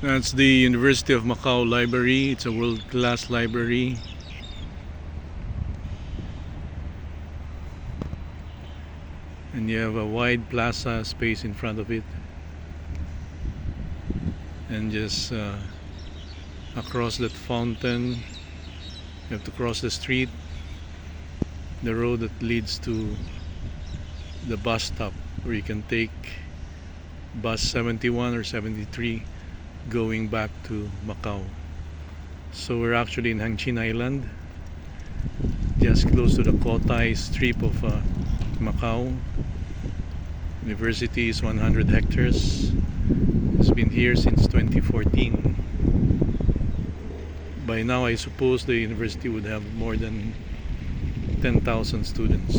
That's the University of Macau Library. It's a world-class library. And you have a wide plaza space in front of it. And just across that fountain, you have to cross the street, the road that leads to the bus stop where you can take bus 71 or 73 going back to Macau. So we're actually in Hengqin Island, just close to the Cotai Strip of Macau. University is 100 hectares. It's been here since 2014. By now I suppose the university would have more than 10,000 students.